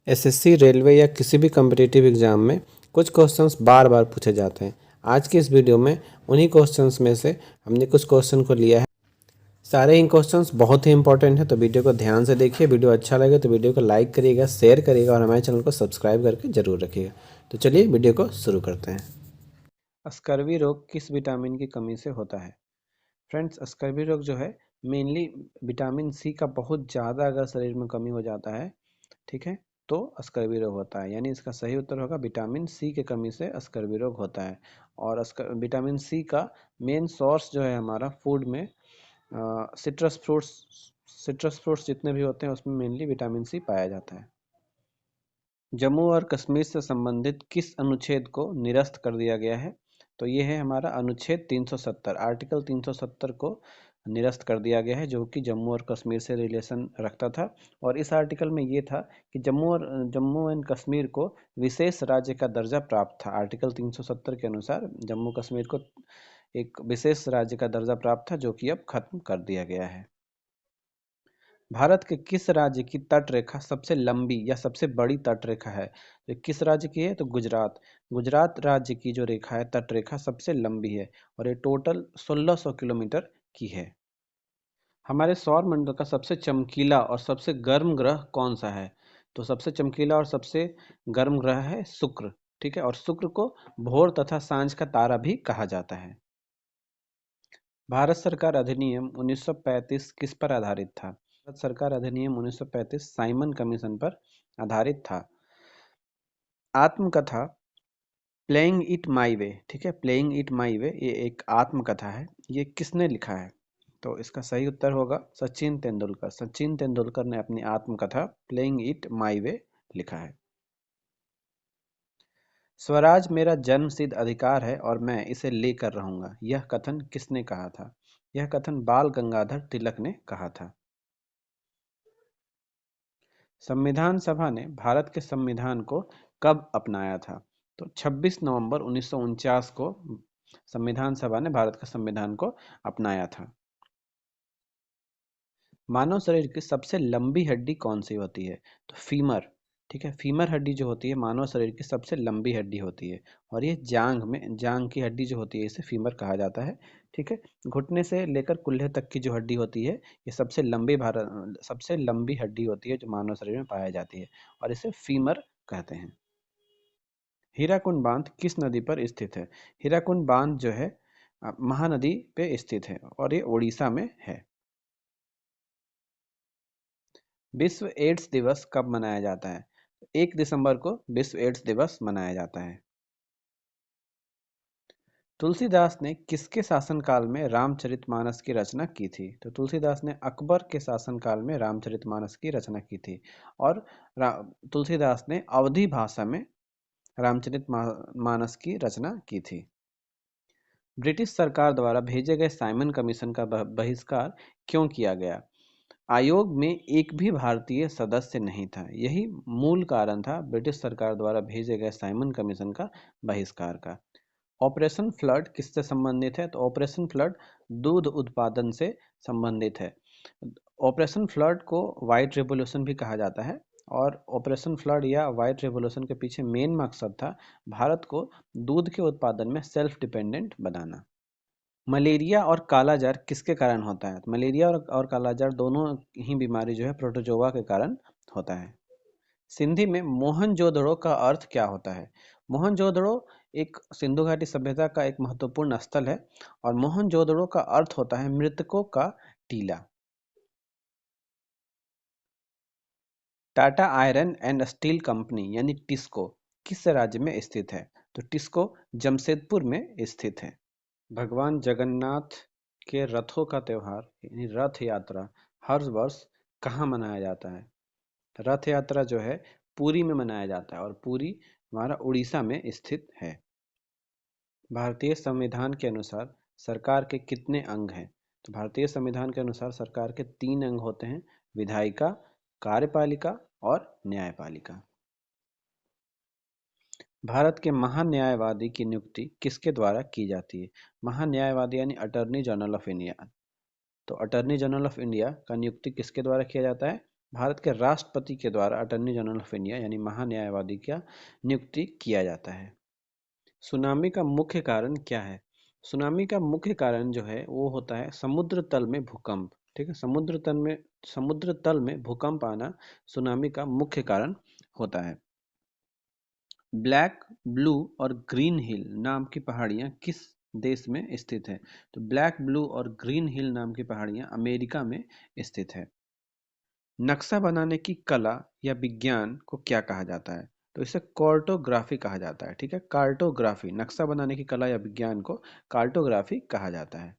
SSC, railway या किसी भी कॉम्पिटिटिव एग्ज़ाम में कुछ क्वेश्चंस बार बार पूछे जाते हैं। आज की इस वीडियो में उन्हीं क्वेश्चंस में से हमने कुछ क्वेश्चन को लिया है। सारे ही क्वेश्चंस बहुत ही इंपॉर्टेंट है, तो वीडियो को ध्यान से देखिए। वीडियो अच्छा लगे तो वीडियो को लाइक करिएगा, शेयर करिएगा और हमारे चैनल को सब्सक्राइब करके जरूर रखिएगा। तो चलिए वीडियो को शुरू करते हैं। स्कर्वी रोग किस विटामिन की कमी से होता है? फ्रेंड्स, स्कर्वी रोग जो है मेनली विटामिन सी का बहुत ज़्यादा अगर शरीर में कमी हो जाता है, ठीक है, तो स्कर्वी रोग होता है। यानी इसका सही उत्तर होगा विटामिन सी की कमी से स्कर्वी रोग होता है। और विटामिन सी का मेन सोर्स जो है हमारा फूड में सिट्रस फ्रूट्स जितने भी होते हैं उसमें मेनली विटामिन सी पाया जाता है। जम्मू और कश्मीर से संबंधित किस अनुच्छेद को निरस्त कर दिया गया है? तो ये है हमारा अनुच्छेद 370, आर्टिकल 370 को निरस्त कर दिया गया है, जो कि जम्मू और कश्मीर से रिलेशन रखता था। और इस आर्टिकल में ये था कि जम्मू एंड कश्मीर को विशेष राज्य का दर्जा प्राप्त था। आर्टिकल 370 के अनुसार जम्मू कश्मीर को एक विशेष राज्य का दर्जा प्राप्त था, जो कि अब खत्म कर दिया गया है। भारत के किस राज्य की तट रेखा सबसे लंबी या सबसे बड़ी तट रेखा है? तो किस राज्य की है? तो गुजरात। गुजरात राज्य की जो रेखा है, तट रेखा सबसे लंबी है और ये टोटल 1600 किलोमीटर की है। हमारे सौर मंडल का सबसे चमकीला और सबसे गर्म ग्रह कौन सा है? तो सबसे चमकीला और सबसे गर्म ग्रह है शुक्र, ठीक है। और शुक्र को भोर तथा सांझ का तारा भी कहा जाता है। भारत सरकार अधिनियम 1935 किस पर आधारित था? भारत सरकार अधिनियम 1935 साइमन कमीशन पर आधारित था। आत्मकथा प्लेइंग इट माई वे, ठीक है, प्लेइंग इट माई वे, ये एक आत्मकथा है। ये किसने लिखा है? तो इसका सही उत्तर होगा सचिन तेंदुलकर। सचिन तेंदुलकर ने अपनी आत्मकथा प्लेइंग इट माई वे लिखा है। स्वराज मेरा जन्मसिद्ध अधिकार है और मैं इसे लेकर रहूंगा, यह कथन किसने कहा था? यह कथन बाल गंगाधर तिलक ने कहा था। संविधान सभा ने भारत के संविधान को कब अपनाया था? तो 26 नवंबर 1949 को संविधान सभा ने भारत के संविधान को अपनाया था। मानव शरीर की सबसे लंबी हड्डी कौन सी होती है? तो फीमर, ठीक है। फीमर हड्डी जो होती है मानव शरीर की सबसे लंबी हड्डी होती है और ये जांग की हड्डी जो होती है इसे फीमर कहा जाता है, ठीक है। घुटने से लेकर कुल्हे तक की जो हड्डी होती है ये सबसे लंबी हड्डी होती है जो मानव शरीर में पाई जाती है और इसे फीमर कहते हैं। हीराकुंड बांध किस नदी पर स्थित है? हीराकुंड बांध जो है महानदी पे स्थित है और ये उड़ीसा में है। विश्व एड्स दिवस कब मनाया जाता है? 1 दिसंबर को विश्व एड्स दिवस मनाया जाता है। तुलसीदास ने किसके शासनकाल में रामचरितमानस की रचना की थी? तो तुलसीदास ने अकबर के शासनकाल में रामचरितमानस की रचना की थी और तुलसीदास ने अवधी भाषा में रामचरितमानस की रचना की थी। ब्रिटिश सरकार द्वारा भेजे गए साइमन कमीशन का बहिष्कार क्यों किया गया? आयोग में एक भी भारतीय सदस्य नहीं था, यही मूल कारण था ब्रिटिश सरकार द्वारा भेजे गए साइमन कमीशन का बहिष्कार का। ऑपरेशन फ्लड किससे संबंधित है? तो ऑपरेशन फ्लड दूध उत्पादन से संबंधित है। ऑपरेशन फ्लड को वाइट रेवोल्यूशन भी कहा जाता है और ऑपरेशन फ्लड या वाइट रेवोल्यूशन के पीछे मेन मकसद था भारत को दूध के उत्पादन में सेल्फ डिपेंडेंट बनाना। मलेरिया और कालाजार किसके कारण होता है? तो मलेरिया और कालाजार दोनों ही बीमारी जो है प्रोटोजोआ के कारण होता है। सिंधी में मोहनजोदड़ो का अर्थ क्या होता है? मोहनजोदड़ो एक सिंधु घाटी सभ्यता का एक महत्वपूर्ण स्थल है और मोहनजोदड़ो का अर्थ होता है मृतकों का टीला। Tata iron and steel company यानी टिस्को किस राज्य में स्थित है? तो टिस्को जमशेदपुर में स्थित है। भगवान जगन्नाथ के रथों का त्योहार यानी रथ यात्रा हर वर्ष कहाँ मनाया जाता है? रथ यात्रा जो है पुरी में मनाया जाता है और पुरी हमारा उड़ीसा में स्थित है। भारतीय संविधान के अनुसार सरकार के कितने अंग हैं? तो भारतीय संविधान के अनुसार सरकार के 3 अंग होते हैं, विधायिका, कार्यपालिका और न्यायपालिका। भारत के महान्यायवादी की नियुक्ति किसके द्वारा की जाती है? महान्यायवादी यानी अटॉर्नी जनरल ऑफ इंडिया। तो अटॉर्नी जनरल ऑफ इंडिया का नियुक्ति किसके द्वारा किया जाता है? भारत के राष्ट्रपति के द्वारा अटॉर्नी जनरल ऑफ इंडिया यानी महान्यायवादी का नियुक्ति किया जाता है। सुनामी का मुख्य कारण क्या है? सुनामी का मुख्य कारण जो है वो होता है समुद्र तल में भूकंप। ठीक है, समुद्र तल में भूकंप आना सुनामी का मुख्य कारण होता है। ब्लैक, ब्लू और ग्रीन हिल नाम की पहाड़ियाँ किस देश में स्थित है? तो ब्लैक, ब्लू और ग्रीन हिल नाम की पहाड़ियाँ अमेरिका में स्थित है। नक्शा बनाने की कला या विज्ञान को क्या कहा जाता है? तो इसे कार्टोग्राफी कहा जाता है। ठीक है, कार्टोग्राफी, नक्शा बनाने की कला या विज्ञान को कार्टोग्राफी कहा जाता है।